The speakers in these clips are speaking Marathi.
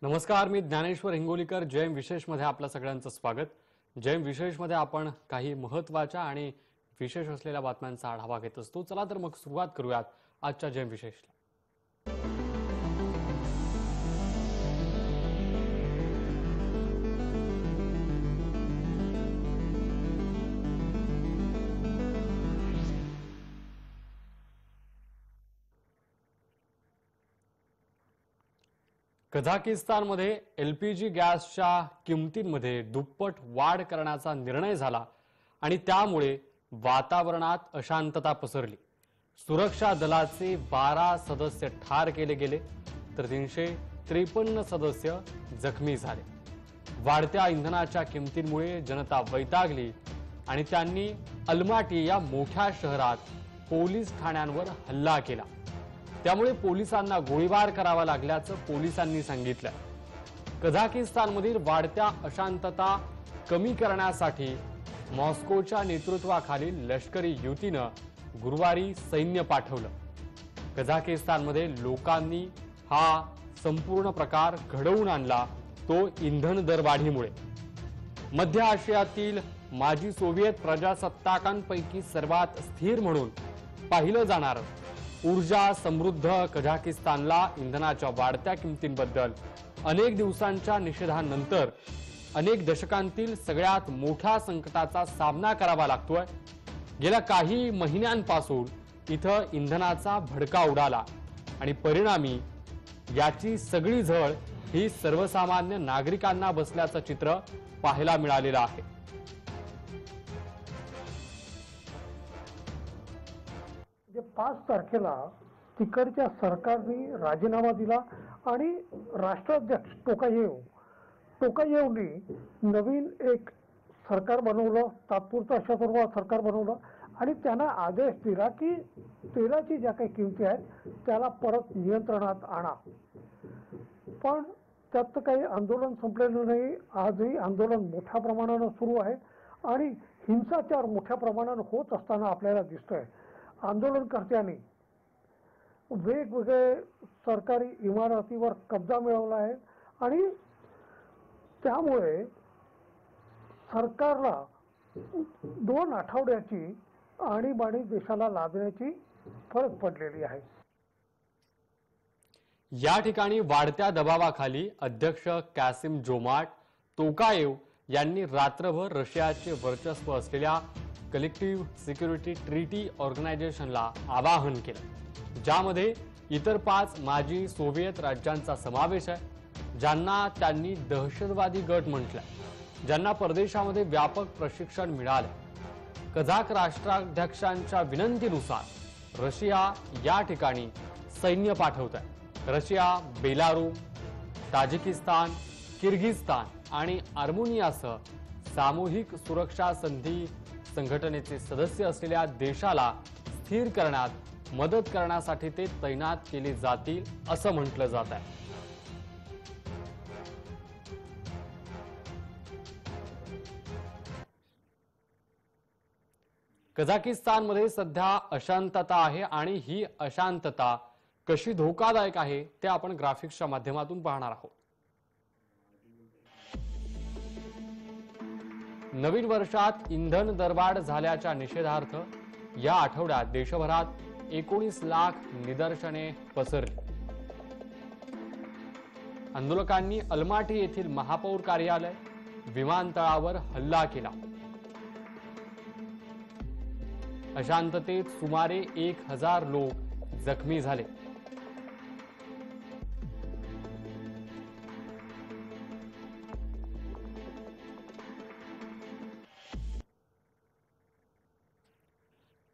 नमस्कार, मी ज्ञानेश्वर हिंगोलीकर. जयम विशेष मध्ये आपल्या सगळ्यांचं स्वागत. जयम विशेष मध्ये आपण काही महत्त्वाच्या आणि विशेष असलेल्या बातम्यांचा आढावा घेत असतो. चला तर मग सुरुवात करूयात आजच्या जयम विशेषला. कझाकिस्तानमध्ये एलपीजी गॅसच्या किमतींमध्ये दुप्पट वाढ करण्याचा निर्णय झाला आणि त्यामुळे वातावरणात अशांतता पसरली. सुरक्षा दलाचे 12 सदस्य ठार केले गेले तर 353 सदस्य जखमी झाले. वाढत्या इंधनाच्या किमतींमुळे जनता वैतागली आणि त्यांनी अलमाटी या मोठ्या शहरात पोलीस ठाण्यांवर हल्ला केला. त्यामुळे पोलिसांना गोळीबार करावा लागल्याचं पोलिसांनी सांगितलं. कझाकिस्तानमधील वाढत्या अशांतता कमी करण्यासाठी मॉस्कोच्या नेतृत्वाखालील लष्करी युतीनं गुरुवारी सैन्य पाठवलं. कझाकिस्तानमध्ये लोकांनी हा संपूर्ण प्रकार घडवून आणला तो इंधन दरवाढीमुळे. मध्य आशियातील माजी सोव्हिएत प्रजासत्ताकांपैकी सर्वात स्थिर म्हणून पाहिलं जाणारं ऊर्जा समृद्ध कझाकिस्तानला इंधनाच्या वाढत्या किमतींबद्दल अनेक दिवसांच्या निषेधानंतर अनेक दशकांतील सगळ्यात मोठ्या संकटाचा सामना करावा लागतोय. गेल्या काही महिन्यांपासून इथं इंधनाचा भडका उडाला आणि परिणामी याची सगळी झळ ही सर्वसामान्य नागरिकांना बसल्याचं चित्र पाहायला मिळालेलं आहे. 5 तारखेला तिकडच्या सरकारने राजीनामा दिला आणि राष्ट्राध्यक्ष टोकायेवनी नवीन एक सरकार बनवलं, तात्पुरतं स्वरूपात सरकार बनवलं आणि त्यांना आदेश दिला की तेलाची ज्या काही किमती आहेत त्याला परत नियंत्रणात आणा. पण त्यात काही आंदोलन संपलेलं नाही. आजही आंदोलन मोठ्या प्रमाणानं सुरू आहे आणि हिंसाचार मोठ्या प्रमाणानं होत असताना आपल्याला दिसतोय. आंदोलनकर्त्यांनी वेगवेगळे सरकारी इमारतीवर कब्जा मिळवला आहे आणि त्यामुळे सरकारला 2 आठवड्याची आणीबाणी देशाला लादण्याची फरज पडलेली आहे. या ठिकाणी वाढत्या दबावाखाली अध्यक्ष कासिम जोमार्ट तोकायेव यांनी रात्रभर रशियाचे वर्चस्व असलेल्या कलेक्टिव्ह सिक्युरिटी ट्रीटी ऑर्गनायझेशनला आवाहन केलं, ज्यामध्ये इतर 5 माजी सोव्हिएत राज्यांचा समावेश आहे, ज्यांना त्यांनी दहशतवादी गट म्हटलंय, ज्यांना परदेशामध्ये व्यापक प्रशिक्षण मिळालं. कझाक राष्ट्राध्यक्षांच्या विनंतीनुसार रशिया या ठिकाणी सैन्य पाठवत आहे. रशिया, बेलारूस, ताजिकिस्तान, किर्गिस्तान आणि आर्मेनियासह सामूहिक सुरक्षा संधी संघटनेचे सदस्य असलेल्या देशाला स्थिर करण्यात मदत करण्यासाठी ते तैनात केले जातील असं म्हटलं जात आहे. कझाकिस्तानमध्ये सध्या अशांतता आहे आणि ही अशांतता कशी धोकादायक आहे ते आपण ग्राफिक्सच्या माध्यमातून पाहणार आहोत. नवीन वर्षात इंधन दरवाढ झाल्याच्या निषेधार्थ या आठवड्यात देशभरात 19 लाख निदर्शने पसरली. आंदोलकांनी अलमाटी येथील महापौर कार्यालय, विमानतळावर हल्ला केला. अशांततेत सुमारे 1000 लोक जखमी झाले.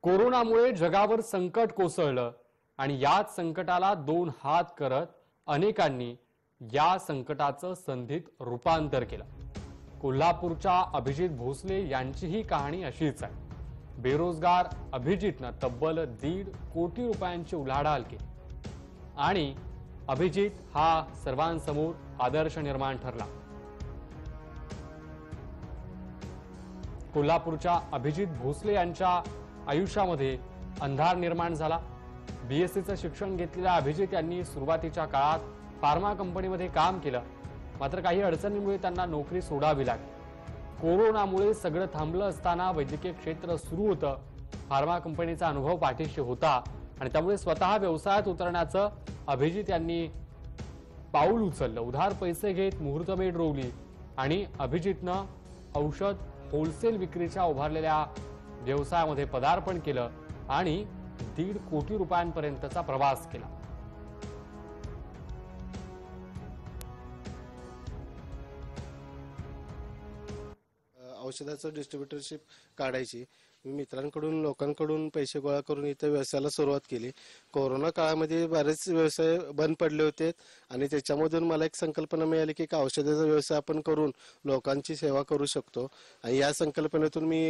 कोरोनामुळे जगावर संकट कोसळलं आणि याच संकटाला 2 हात करत अनेकांनी या संकटाचं संधीत रूपांतर केलं. कोल्हापूरच्या अभिजित भोसले यांची ही कहाणी अशीच आहे. बेरोजगार अभिजितनं तब्बल 1.5 कोटी रुपयांची उलाढाल केली आणि अभिजित हा सर्वांसमोर आदर्श निर्माण ठरला. कोल्हापूरच्या अभिजित भोसले यांच्या आयुष्यामध्ये अंधार निर्माण झाला. बीएससीचं शिक्षण घेतलेल्या अभिजित यांनी सुरुवातीच्या काळात फार्मा कंपनीमध्ये काम केलं, मात्र काही अडचणींमुळे त्यांना नोकरी सोडावी लागली. कोरोनामुळे सगळं थांबलं असताना वैद्यकीय क्षेत्र सुरू होतं. फार्मा कंपनीचा अनुभव पाठीशी होता आणि त्यामुळे स्वतः व्यवसायात उतरण्याचं अभिजित यांनी पाऊल उचललं. उधार पैसे घेत मुहूर्तमेढ रोवली आणि अभिजितनं औषध होलसेल विक्रीच्या उभारलेल्या व्यवसायामध्ये पदार्पण केलं आणि 1.5 कोटी रुपयांपर्यंतचा प्रवास केला. औषधाचं डिस्ट्रीब्युटरशिप काढायची. मी मित्रांकडून लोकांकडून पैसे गोळा करून इथं व्यवसायाला सुरुवात केली. कोरोना काळामध्ये बरेच व्यवसाय बंद पडले होते आणि त्याच्यामधून मला एक संकल्पना मिळाली की औषधाचा व्यवसाय आपण करून लोकांची सेवा करू शकतो. आणि या संकल्पनेतून मी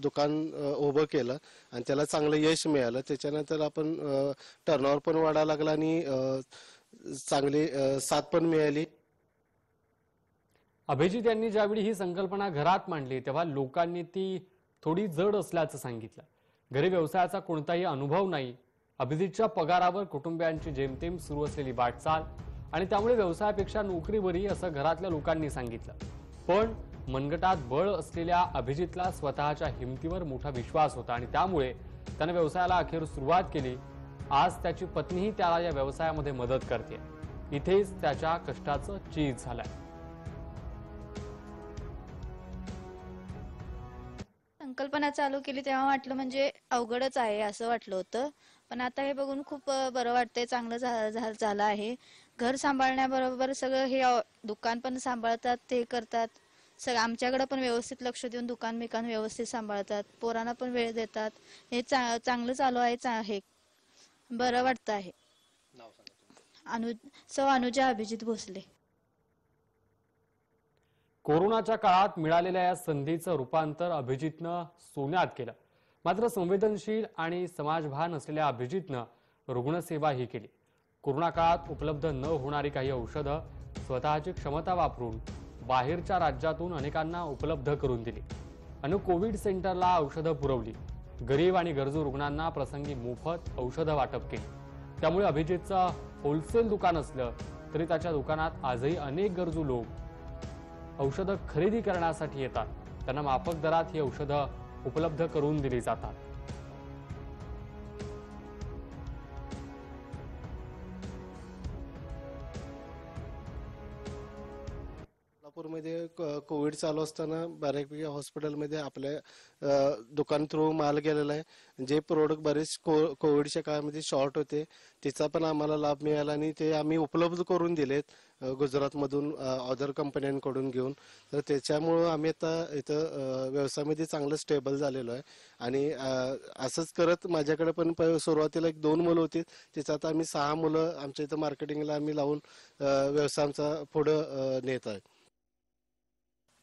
दुकान उभं केलं आणि त्याला चांगलं यश मिळालं. त्याच्यानंतर आपण टर्नओव्हर पण वाढायला लागला आणि चांगली साथ पण मिळाली. अभिजित यांनी ज्यावेळी ही संकल्पना घरात मांडली तेव्हा लोकांनी ती थोडी जड असल्याचं सांगितलं. घरी व्यवसायाचा कोणताही अनुभव नाही. अभिजितच्या पगारावर कुटुंबियांची जेमतेम सुरू असलेली वाटचाल आणि त्यामुळे व्यवसायापेक्षा नोकरी बरी असं घरातल्या लोकांनी सांगितलं. पण मनगटात बळ असलेल्या अभिजितला स्वतःच्या हिमतीवर मोठा विश्वास होता आणि त्यामुळे त्याने व्यवसायाला अखेर सुरुवात केली. आज त्याची पत्नीही त्याला या व्यवसायामध्ये मदत करते. इथेच त्याच्या कष्टाचं चीज झालंय. संकल्पना चालू केली तेव्हा वाटलं म्हणजे अवघडच आहे असं वाटलं होतं, पण आता हे बघून खूप बरं वाटतंय. चांगलं झालं आहे. घर सांभाळण्याबरोबर सगळं हे दुकान पण सांभाळतात, ते करतात सगळं. आमच्याकडे पण व्यवस्थित लक्ष देऊन दुकान व्यवस्थित सांभाळतात. पोरांना पण वेळ देतात. हे चांगलं चालू आहे. हे बरं वाटतं आहे. अनुजा अभिजित भोसले. कोरोनाच्या काळात मिळालेल्या या संधीचं रूपांतर अभिजितनं सोन्यात केलं. मात्र संवेदनशील आणि समाजभान असलेल्या अभिजितनं रुग्णसेवाही केली. कोरोना काळात उपलब्ध न होणारी काही औषधं स्वतःची क्षमता वापरून बाहेरच्या राज्यातून अनेकांना उपलब्ध करून दिली. कोविड सेंटरला औषधं पुरवली. गरीब आणि गरजू रुग्णांना प्रसंगी मोफत औषधं वाटप केली. त्यामुळे अभिजितचं होलसेल दुकान असलं तरी त्याच्या दुकानात आजही अनेक गरजू लोक औषधं खरेदी करण्यासाठी येतात. त्यांना माफक दरात ही औषधं उपलब्ध करून दिली जातात. कोल्हापूरमध्ये कोविड चालू असताना बऱ्यापैकी हॉस्पिटलमध्ये आपल्या दुकान थ्रू माल गेलेला आहे. जे प्रोडक्ट बरेच कोविडच्या काळामध्ये शॉर्ट होते त्याचा पण आम्हाला लाभ मिळाला आणि ते आम्ही उपलब्ध करून दिलेत गुजरातमधून अदर कंपन्यांकडून घेऊन. तर त्याच्यामुळं आम्ही आता इथं व्यवसायामध्ये चांगलं स्टेबल झालेलो आहे. आणि असंच करत माझ्याकडे पण सुरुवातीला 1-2 मुलं होती. त्याच्यात आम्ही 6 मुलं आमच्या इथं मार्केटिंगला आम्ही लावून व्यवसाय आमचा पुढं नेत आहे.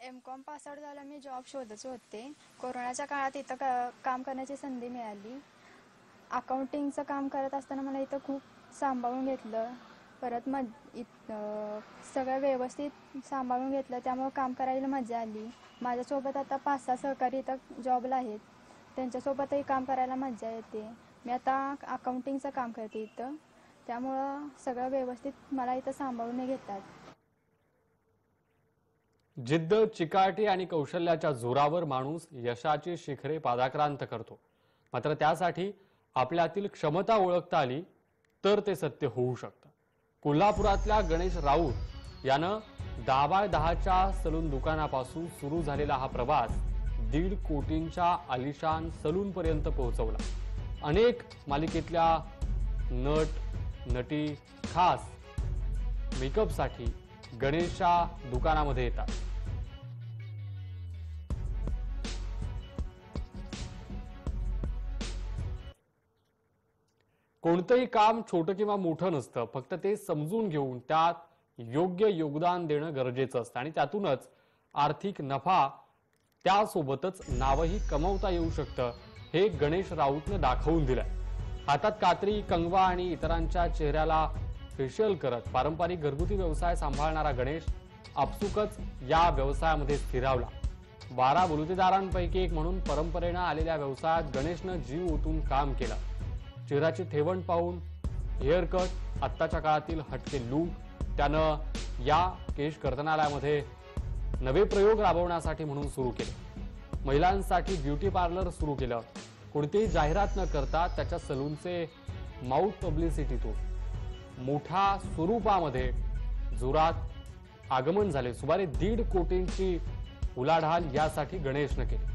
M.Com पास आउट झाला. मी जॉब शोधत होते. कोरोनाच्या काळात इथं काम करण्याची संधी मिळाली. अकाउंटिंगचं काम करत असताना मला इथं खूप सांभाळून घेतलं. परत सगळं व्यवस्थित सांभाळून घेतलं. त्यामुळे काम करायला मजा आली. माझ्यासोबत आता 5-6 सहकारी इथं जॉबला आहेत. त्यांच्यासोबतही काम करायला मजा येते. मी आता अकाउंटिंगचं काम करते इथं. त्यामुळं सगळं व्यवस्थित मला इथं सांभाळून घेतात. जिद्द, चिकाटी आणि कौशल्याच्या जोरावर माणूस यशाची शिखरे पादाक्रांत करतो. मात्र त्यासाठी आपल्यातील क्षमता ओळखता आली तर ते सत्य होऊ शकतं. कोल्हापुरातल्या गणेश राऊत यानं 10x10च्या सलून दुकानापासून सुरू झालेला हा प्रवास 1.5 कोटींच्या आलिशान सलून पर्यंत पोहोचवला. अनेक मालिकेतल्या नट नटी खास मेकअपसाठी गणेशच्या दुकानामध्ये येतात. कोणतंही काम छोटं किंवा मोठं नसतं. फक्त ते समजून घेऊन त्यात योग्य योगदान देणं गरजेचं असतं आणि त्यातूनच आर्थिक नफा त्यासोबतच नावही कमवता येऊ शकतं. हे गणेश राऊतनं दाखवून दिलंय. हातात कात्री, कंगवा आणि इतरांच्या चेहऱ्याला फेशियल करत पारंपरिक घरगुती व्यवसाय सांभाळणारा गणेश आपसुकच या व्यवसायामध्ये स्थिरावला. 12 बलुतेदारांपैकी एक म्हणून परंपरेनं आलेल्या व्यवसायात गणेशनं जीव ओतून काम केलं. चेहऱ्याची ठेवण पाहून हेअर कट, आत्ताच्या काळातील हटके लूक. त्यानं या केश कर्तनालयामध्ये नवे प्रयोग राबवण्यासाठी म्हणून सुरू केले. महिलांसाठी ब्युटी पार्लर सुरू केलं. कोणतीही जाहिरात न करता त्याच्या सलूनचे माउथ पब्लिसिटीतून मोठ्या स्वरूपामध्ये जोरात आगमन झाले. सुमारे 1.5 कोटींची उलाढाल यासाठी गणेशनं केली.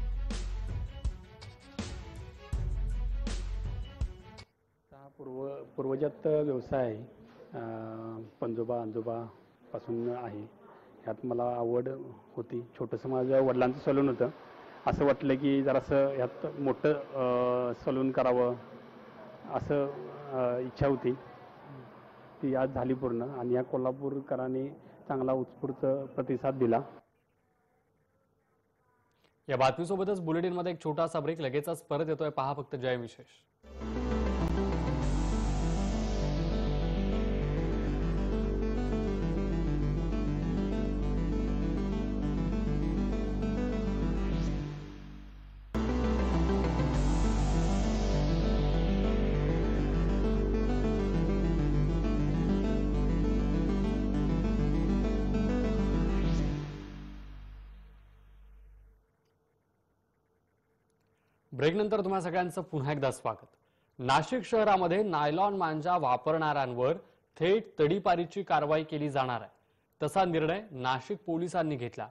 पूर्वजात व्यवसाय आहे, पंजोबा आजोबा पासून आहे. ह्यात मला आवड होती. छोटंसं माझ्या वडिलांचं सलून होतं. असं वाटलं की जरासं ह्यात मोठं सलून करावं असं इच्छा होती. ती आज झाली पूर्ण आणि या कोल्हापूरकरांनी चांगला उत्स्फूर्त प्रतिसाद दिला. या बातमीसोबतच बुलेटिनमध्ये एक छोटासा ब्रेक. लगेचच परत येतोय. पहा फक्त जय विशेष. ब्रेकनंतर तुम्हा सगळ्यांचं पुन्हा एकदा स्वागत. नाशिक शहरामध्ये नायलॉन मांजा वापरणाऱ्यांवर थेट तडीपारीची कारवाई केली जाणार आहे. तसा निर्णय नाशिक पोलिसांनी घेतला.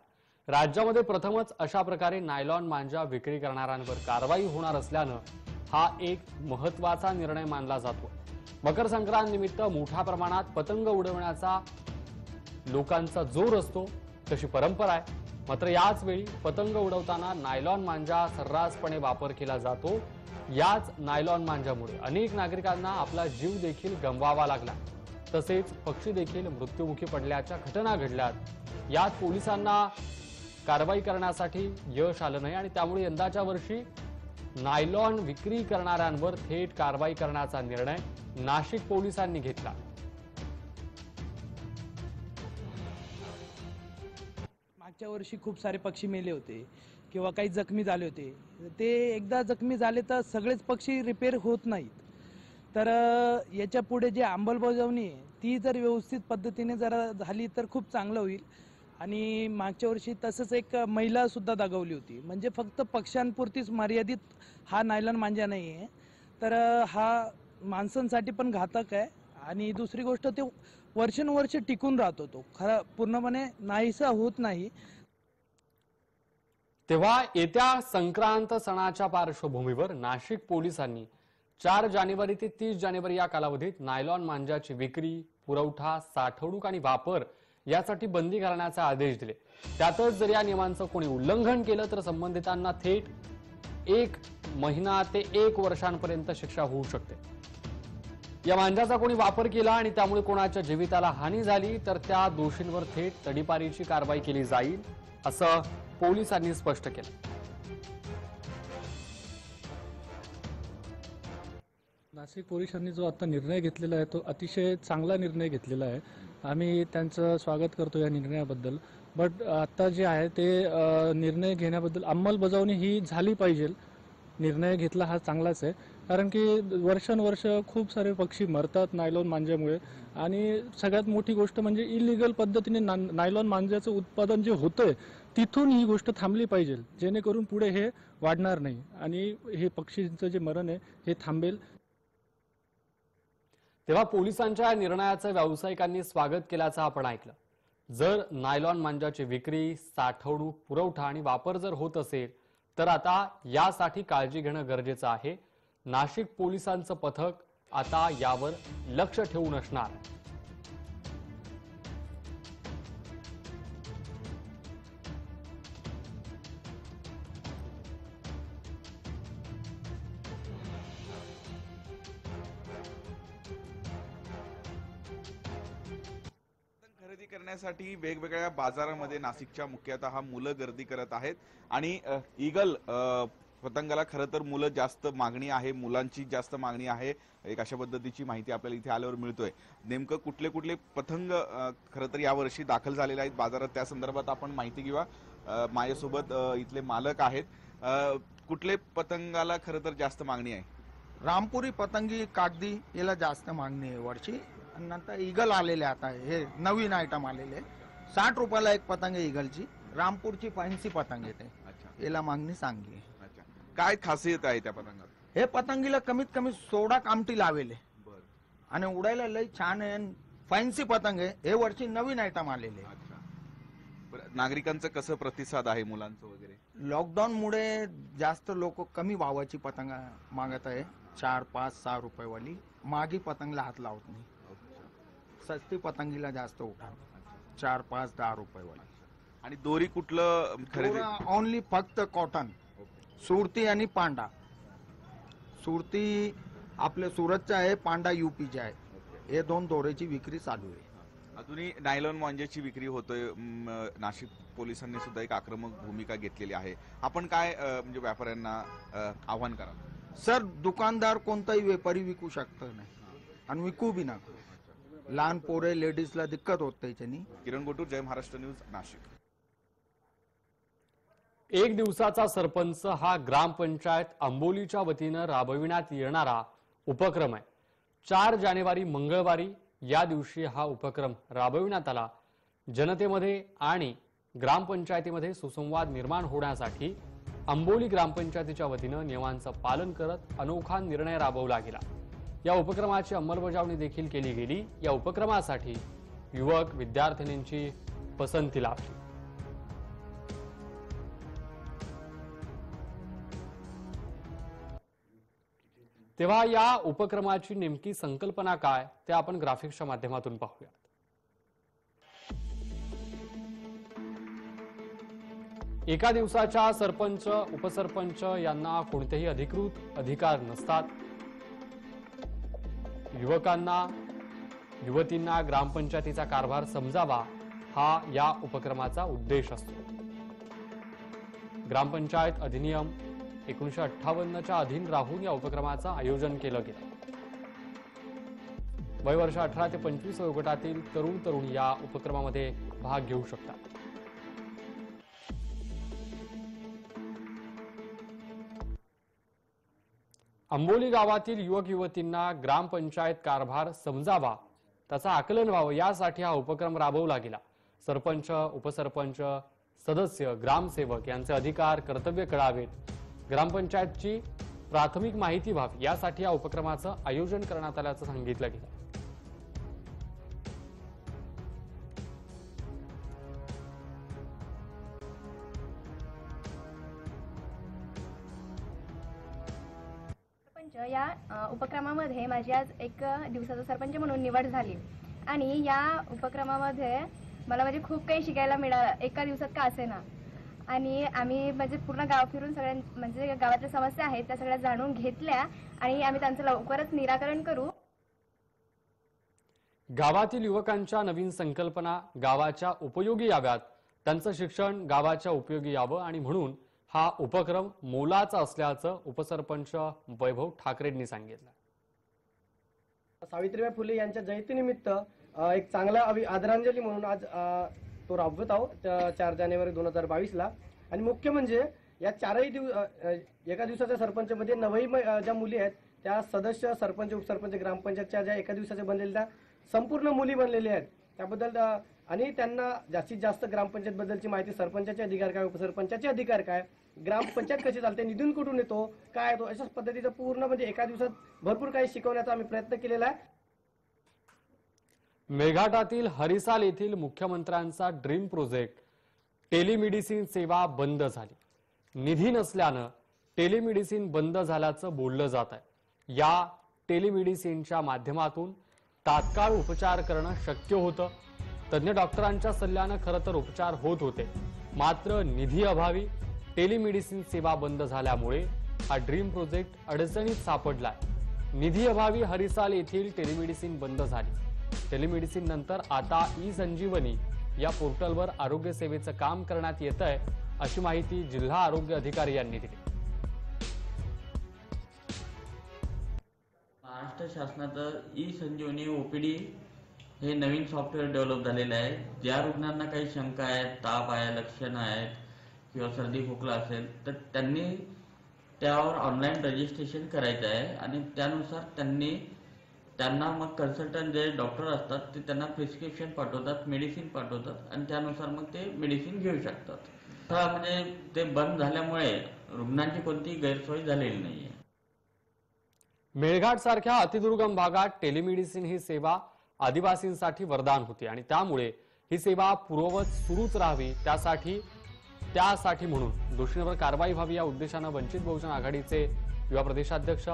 राज्यामध्ये प्रथमच अशा प्रकारे नायलॉन मांजा विक्री करणाऱ्यांवर कारवाई होणार असल्यानं हा एक महत्त्वाचा निर्णय मानला जातो. मकर संक्रांत निमित्त मोठ्या प्रमाणात पतंग उडवण्याचा लोकांचा जोर असतो, तशी परंपरा आहे. मात्र याच वेळी पतंग उडवताना नायलॉन मांजा सर्रासपणे वापर केला जातो. याच नायलॉन मांजामुळे अनेक नागरिकांना आपला जीव देखील गमवावा लागला. तसेच पक्षी देखील मृत्युमुखी पडल्याच्या घटना घडल्यात. यात पोलिसांना कारवाई करण्यासाठी यश आलं नाही आणि त्यामुळे यंदाच्या वर्षी नायलॉन विक्री करणाऱ्यांवर थेट कारवाई करण्याचा निर्णय नाशिक पोलिसांनी घेतला. मागच्या वर्षी खूप सारे पक्षी मेले होते किंवा काही जखमी झाले होते. ते एकदा जखमी झाले तर सगळेच पक्षी रिपेअर होत नाहीत. तर याच्या पुढे जे अंमलबजावणी आहे ती जर व्यवस्थित पद्धतीने जरा झाली तर खूप चांगलं होईल. आणि मागच्या वर्षी तसंच एक महिला सुद्धा दगावली होती. म्हणजे फक्त पक्ष्यांपुरतीच मर्यादित हा नायलॉन मांजा नाही आहे, तर हा माणसांसाठी पण घातक आहे. आणि दुसरी गोष्ट ते वर्षानुवर्ष टिकून राहतो, तो खरा पूर्णपणे नाहीसा होत नाही. तेव्हा येत्या संक्रांत सणाच्या पार्श्वभूमीवर नाशिक पोलिसांनी 4 जानेवारी ते 30 जानेवारी या कालावधीत नायलॉन मांजाची विक्री, पुरवठा, साठवणूक आणि वापर यासाठी बंदी घालण्याचे आदेश दिले. त्यातच जर या नियमांचं कोणी उल्लंघन केलं तर संबंधितांना थेट 1 महिना ते 1 वर्षांपर्यंत शिक्षा होऊ शकते. या मांजाचा कोणी वापर केला आणि त्यामुळे कोणाच्या जीविताला हानी झाली तर त्या दोषींवर थेट तडीपारीची कारवाई केली जाईल, असं पोलिसांनी स्पष्ट केलं. नाशिक पोलिसांनी जो आता निर्णय घेतलेला आहे तो अतिशय चांगला निर्णय घेतलेला आहे. आम्ही त्यांचं स्वागत करतो या निर्णयाबद्दल. बट आता जे आहे ते निर्णय घेण्याबद्दल अंमलबजावणी ही झाली पाहिजे. निर्णय घेतला हा चांगलाच आहे, कारण की वर्षानुवर्ष खूप सारे पक्षी मरतात नायलॉन मांजामुळे. आणि सगळ्यात मोठी गोष्ट म्हणजे इलिगल पद्धतीने नायलॉन मांजाचं उत्पादन जे होतंय तिथून ही गोष्ट थांबली पाहिजे, जेणेकरून पुढे हे वाढणार नाही आणि हे पक्षींचं जे मरण आहे हे थांबेल. तेव्हा पोलिसांच्या निर्णयाचं व्यावसायिकांनी स्वागत केल्याचं आपण ऐकलं. जर नायलॉन मांजाची विक्री, साठवणूक, पुरवठा आणि वापर जर होत असेल तर आता यासाठी काळजी घेणं गरजेचं आहे. नाशिक पोलिसांचं पथक आता यावर लक्ष ठेवून असणार. खरेदी करण्यासाठी वेगवेगळ्या बाजारामध्ये नाशिकच्या मुख्यतः मुलं गर्दी करत आहेत आणि ईगल पतंगाला खरं तर मुलं जास्त मागणी आहे, मुलांची जास्त मागणी आहे. एक अशा पद्धतीची माहिती आपल्याला इथे आल्यावर मिळतोय. नेमकं कुठले कुठले पतंग खरं तर यावर्षी दाखल झालेले आहेत बाजारात त्या संदर्भात आपण माहिती घेऊया. माझ्यासोबत इथले मालक आहेत. कुठले पतंगाला खरं तर जास्त मागणी आहे? रामपुरी पतंगी कागदी याला जास्त मागणी आहे वर्षी. आणि नंतर इगल आलेले आता हे नवीन आयटम आलेले 60 रुपयाला एक पतंग आहे इगलची. रामपूरची फॅन्सी पतंग येते याला मागणी चांगली आहे. अच्छा, काय खासियत आहे त्या पतंगात? हे पतंगीला कमीत कमी सोडा कामटी लावेले आणि उडायला लई छान आहे. फॅन्सी पतंग आहे हे वर्षी नवीन आयटम आलेले. अच्छा, बरं, नागरिकांचं कसं प्रतिसाद आहे मुलांचं वगैरे? लॉकडाऊन मुळे जास्त लोक कमी भावाची पतंग मागत आहे. 4, 5, 6 रुपये वाली. मागी पतंगला हात लावत नाही. सस्ती पतंगीला जास्त उठा. 4, 5, 10 रुपये वाली. आणि दोरी कुठलं खरेदी? ओनली फक्त कॉटन, सुरती आणि पांडा. सुरती आपल्या सुरतचा आहे, पांडा यूपीचा आहे. हे 2 दोऱ्याची विक्री चालू आहे. अजूनही नायलॉन मांजाची विक्री होतोय. नाशिक पोलिसांनी सुद्धा एक आक्रमक भूमिका घेतलेली आहे. आपण काय म्हणजे व्यापाऱ्यांना आव्हान करा? सर, दुकानदार कोणताही व्यापारी विकू शकत नाही आणि विकू बी नको. लहान पोरे लेडीजला दिक्कत होत त्याच्यानी. किरण गोटूर, जय महाराष्ट्र न्यूज, नाशिक. एक दिवसाचा सरपंच हा ग्रामपंचायत आंबोलीच्या वतीनं राबविण्यात येणारा उपक्रम आहे. 4 जानेवारी मंगळवारी या दिवशी हा उपक्रम राबविण्यात आला. जनतेमध्ये आणि ग्रामपंचायतीमध्ये सुसंवाद निर्माण होण्यासाठी आंबोली ग्रामपंचायतीच्या वतीनं नियमांचं पालन करत अनोखा निर्णय राबवला गेला. या उपक्रमाची अंमलबजावणी देखील केली गेली. या उपक्रमासाठी युवक विद्यार्थिनींची पसंती लाभली. तेव्हा या उपक्रमाची नेमकी संकल्पना काय ते आपण ग्राफिक्सच्या माध्यमातून पाहूया. एका दिवसाच्या सरपंच उपसरपंच यांना कोणतेही अधिकृत अधिकार नसतात. युवकांना युवतींना ग्रामपंचायतीचा कारभार समजावा हा या उपक्रमाचा उद्देश असतो. ग्रामपंचायत अधिनियम 1958च्या अधीन राहून या उपक्रमाचं आयोजन केलं गेलं. वयवर्ष 18 ते 25 वयोगटातील तरुण तरुणी या उपक्रमामध्ये भाग घेऊ शकतात. आंबोली गावातील युवक युवतींना ग्रामपंचायत कारभार समजावा, त्याचं आकलन व्हावं यासाठी हा उपक्रम राबवला गेला. सरपंच उपसरपंच सदस्य ग्रामसेवक यांचे अधिकार कर्तव्य कळावेत, ग्रामपंचायतची प्राथमिक माहिती व्हावी यासाठी या उपक्रमाचं आयोजन करण्यात आल्याचं सांगितलं गेलं. या उपक्रमामध्ये माझी आज एक दिवसाचा सरपंच म्हणून निवड झाली आणि या उपक्रमामध्ये मला म्हणजे खूप काही शिकायला मिळालं, एका दिवसात का असेना. आणि आम्ही म्हणजे पूर्ण गाव फिरून सगळ्या म्हणजे गावातल्या समस्या आहेत त्या सगळ्या जाणून घेतल्या आणि आम्ही त्यांचं लवकरच निराकरण करू. गावातील युवकांच्या नवीन संकल्पना गावाच्या उपयोगी याव्यात, त्यांचं शिक्षण गावाच्या उपयोगी यावं आणि म्हणून हा उपक्रम मोलाचा असल्याचं उपसरपंच वैभव ठाकरेंनी सांगितलं. सावित्रीबाई फुले यांच्या जयंतीनिमित्त एक चांगला आदरांजली म्हणून आज तो राबवत आहोत 4 जानेवारी 2022ला. आणि मुख्य म्हणजे या 4ही एका दिवसाच्या सरपंचमध्ये 9 ज्या मुली आहेत त्या सदस्य सरपंच उपसरपंच ग्रामपंचायतच्या ज्या एका दिवसाच्या बनलेल्या संपूर्ण मुली बनलेल्या आहेत त्याबद्दल आणि त्यांना जास्तीत जास्त ग्रामपंचायत बद्दलची माहिती, सरपंचाचे अधिकार काय, उपसरपंचाचे अधिकार काय, ग्रामपंचायत कशी चालते, निधून कुठून येतो, काय येतो, अशाच पद्धतीचं पूर्ण म्हणजे एका दिवसात भरपूर काही शिकवण्याचा आम्ही प्रयत्न केलेला आहे. मेळघाटातील हरिसाल येथील मुख्यमंत्र्यांचा ड्रीम प्रोजेक्ट टेलिमेडिसिन सेवा बंद झाली. निधी नसल्यानं टेलिमेडिसिन बंद झाल्याचं बोललं जात आहे. या टेलिमेडिसिनच्या माध्यमातून तात्काळ उपचार करणं शक्य होतं. तज्ञ डॉक्टरांच्या सल्ल्यानं खरं तर उपचार होत होते, मात्र निधी अभावी टेलिमेडिसिन सेवा बंद झाल्यामुळे हा ड्रीम प्रोजेक्ट अडचणीत सापडलाय. निधी अभावी हरिसाल येथील टेलिमेडिसिन बंद झाली. टेलिमेडिसिन नंतर आता ई संजीवनी या पोर्टलवर आरोग्य सेवेचं काम करण्यात येत आहे, अशी माहिती जिल्हा आरोग्य अधिकारी यांनी दिली. महाराष्ट्र शासनाचं ई संजीवनी ओपीडी हे नवीन सॉफ्टवेअर डेव्हलप झालेलं आहे. ज्या रुग्णांना काही शंका आहेत, ताप आहे, लक्षणं आहेत किंवा सर्दी खोकला असेल तर त्यांनी त्यावर ऑनलाईन रजिस्ट्रेशन करायचं आहे आणि त्यानुसार त्यांना मग कन्सल्टंट जे डॉक्टर असतात ते त्यांना प्रिस्क्रिप्शन पाठवतात, मेडिसिन पाठवतात आणि त्यानुसार मग ते मेडिसिन घेऊ शकतात. म्हणजे ते बंद झाल्यामुळे रुग्णांची कोणतीही गैरसोय झालेली नाहीये. मेळघाट सारख्या अतिदुर्गम भागात टेलिमेडिसिन ही सेवा आदिवासींसाठी वरदान होती आणि त्यामुळे ही सेवा पूर्ववत सुरूच राहावी त्यासाठी म्हणून दोषींवर कारवाई व्हावी या उद्देशानं वंचित बहुजन आघाडीचे युवा प्रदेशाध्यक्ष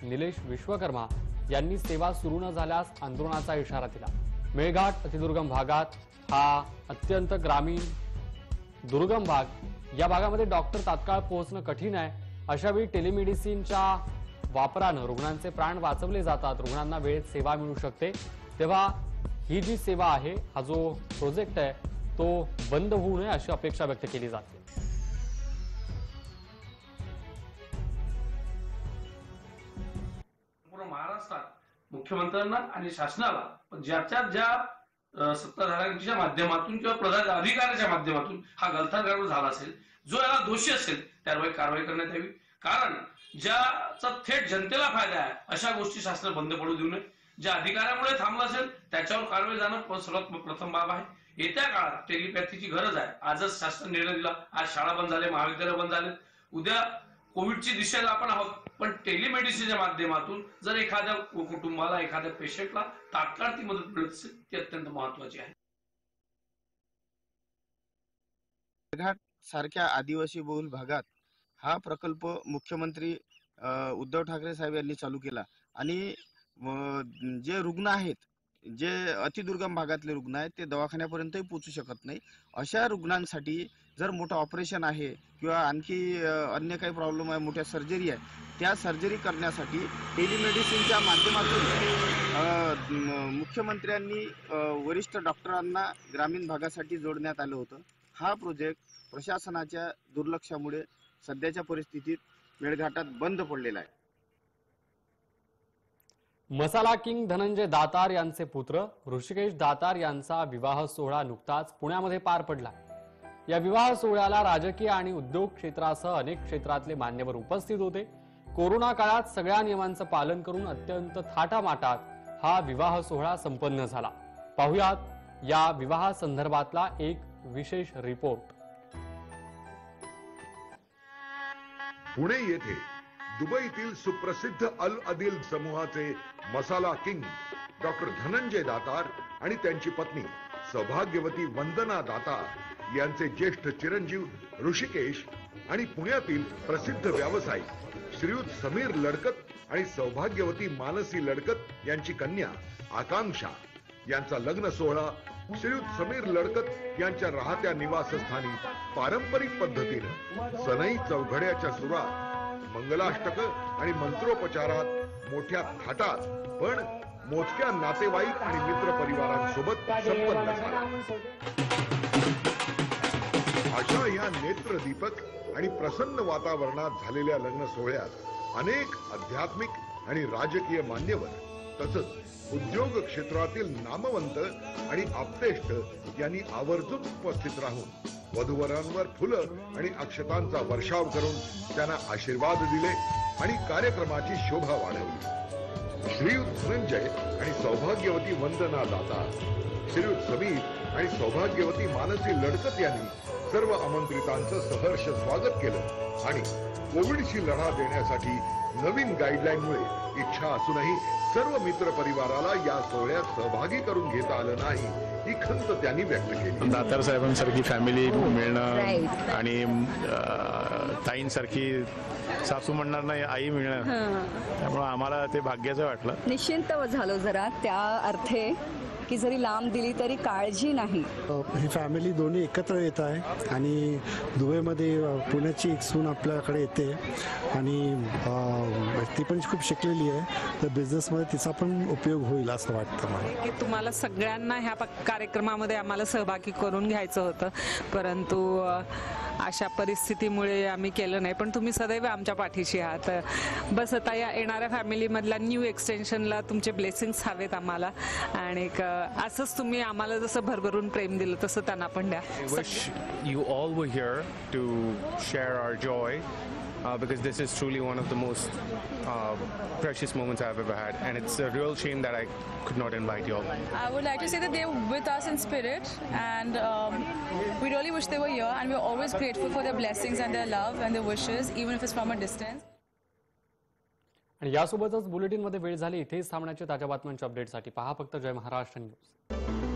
निलेश विश्वकर्मा यांनी सेवा सुरू न झाल्यास आंदोलनाचा इशारा दिला. मेळघाट अतिदुर्गम भागात हा अत्यंत ग्रामीण दुर्गम भाग, या भागामध्ये डॉक्टर तात्काळ पोहोचणं कठीण आहे. अशावेळी टेलिमेडिसिनच्या वापरानं रुग्णांचे प्राण वाचवले जातात, रुग्णांना वेळेत सेवा मिळू शकते. तेव्हा ही जी सेवा आहे, हा जो प्रोजेक्ट आहे तो बंद होऊ नये अशी अपेक्षा व्यक्त केली जाते. पूर्ण महाराष्ट्रात मुख्यमंत्र्यांना आणि शासनाला ज्या सत्ताधाऱ्यांच्या माध्यमातून किंवा प्रधान अधिकाऱ्याच्या माध्यमातून हा गलथान झाला असेल, जो याला दोषी असेल त्यावर कारवाई करण्यात यावी. कारण ज्याचा थेट जनतेला फायदा आहे अशा गोष्टी शासन बंद पडू देऊ नये. ज्या अधिकाऱ्यामुळे थांबलं असेल त्याच्यावर कारवाई जाणं सर्वात प्रथम बाब आहे. येत्या काळात टेलिपॅथीची गरज आहे. आजच शासन निर्णय दिला, आज शाळा बंद झाले, महाविद्यालय बंद झाले, उद्या कोविडची दिशेला आपण आहोत. पण टेलिमेडिसिनच्या माध्यमातून जर एखाद्या कुटुंबाला, एखाद्या पेशंटला तात्काळ ती मदत मिळत असेल ती अत्यंत महत्वाची आहे. मेळघाट सारख्या आदिवासी बहुल भागात हा प्रकल्प मुख्यमंत्री उद्धव ठाकरे साहेब यांनी चालू केला आणि जे रुग्ण आहेत, जे अतिदुर्गम भागातले रुग्ण आहेत, ते दवाखान्यापर्यंतही पोहोचू शकत नाही. अशा रुग्णांसाठी जर मोठं ऑपरेशन आहे किंवा आणखी अन्य काही प्रॉब्लेम आहे, मोठ्या सर्जरी आहे, त्या सर्जरी करण्यासाठी टेलिमेडिसिनच्या माध्यमातून मुख्यमंत्र्यांनी वरिष्ठ डॉक्टरांना ग्रामीण भागासाठी जोडण्यात आलं होतं. हा प्रोजेक्ट प्रशासनाच्या दुर्लक्षामुळे सध्याच्या परिस्थितीत मेळघाटात बंद पडलेला आहे. मसाला किंग धनंजय दातार यांचे पुत्र ऋषिकेश दातार यांचा विवाह सोहळा नुकताच पुण्यामध्ये पार पडला. या विवाह सोहळ्याला राजकीय आणि उद्योग क्षेत्रासह अनेक क्षेत्रातले मान्यवर उपस्थित होते. कोरोना काळात सगळ्या नियमांचं पालन करून अत्यंत थाटामाटात हा विवाह सोहळा संपन्न झाला. पाहुयात या विवाहासंदर्भातला एक विशेष रिपोर्ट. पुणे येथे दुबईतील सुप्रसिद्ध अल अदिल समूहाचे मसाला किंग डॉक्टर धनंजय दातार आणि त्यांची पत्नी सौभाग्यवती वंदना दातार यांचे ज्येष्ठ चिरंजीव ऋषिकेश आणि पुण्यातील प्रसिद्ध व्यावसायिक श्रीयुत समीर लडकत आणि सौभाग्यवती मानसी लडकत यांची कन्या आकांक्षा यांचा लग्न सोहळा श्रीयुत समीर लडकत यांच्या राहत्या निवासस्थानी पारंपरिक पद्धतीने सनई चौघड्याच्या सुरात मंगलाष्टक आणि मंत्रोपचारात मोठ्या थाटात पण मोजक्या नातेवाईक आणि मित्र परिवारांसोबत संपन्न झाला. अशा या नेत्रदीपक आणि प्रसन्न वातावरणात झालेल्या लग्न सोहळ्यात अनेक आध्यात्मिक आणि राजकीय मान्यवर तसंच उद्योग क्षेत्रातील नामवंत आणि आप्तेष्ट यांनी आवर्जून उपस्थित राहून वधूवरांवर फुलं आणि अक्षतांचा वर्षाव करून त्यांना आशीर्वाद दिले आणि कार्यक्रमाची शोभा वाढवली. श्रीयुत धनंजय आणि सौभाग्यवती वंदना दातार, श्रीयुत समीर आणि सौभाग्यवती मानसी लडकत यांनी सर्व आमंत्रितांचं सहर्ष स्वागत केलं आणि कोविडशी लढा देण्यासाठी नवीन गाईडलाईनमुळे इच्छा असूनही सर्व मित्र परिवाराला या सोहळ्यात सहभागी करून घेता आलं नाही ही खंत त्यांनी व्यक्त केली. दातार साहेबांसारखी फॅमिली मिळणं आणि ताईंसारखी सासू म्हणणार नाही आई मिळणं, त्यामुळे आम्हाला ते भाग्याचं वाटलं. निश्चिंत झालो जरा त्या अर्थे की जरी लांब दिली तरी काळजी नाही. ही फॅमिली दोन्ही एकत्र येत आहे आणि दुबईमध्ये पुण्याची एक सून आपल्याकडे येते आणि ती पण खूप शिकलेली आहे, तर बिझनेसमध्ये तिचा पण उपयोग होईल असं वाटतं मला. की तुम्हाला सगळ्यांना ह्या कार्यक्रमामध्ये आम्हाला सहभागी करून घ्यायचं होतं, परंतु अशा परिस्थितीमुळे आम्ही केलं नाही. पण तुम्ही सदैव आमच्या पाठीशी आहात. बस आता या येणाऱ्या फॅमिलीमधल्या न्यू एक्सटेन्शनला तुमचे ब्लेसिंग्स हवेत आम्हाला आणि असंच तुम्ही आम्हाला जसं भरभरून प्रेम दिलं तसं त्यांना पण द्या. I wish you all were here to share our joy because this is truly one of the most precious moments I've ever had, and it's a real shame that I could not invite you all. I would like to say that they're with us in spirit, and we really wish they were here, and we're always grateful for their blessings and their love and their wishes, even if it's from a distance. आणि यासोबतच बुलेटिनमध्ये वेळ झाली. इथेच थांबण्याच्या ताज्या बातम्यांच्या अपडेटसाठी पहा फक्त जय महाराष्ट्र न्यूज.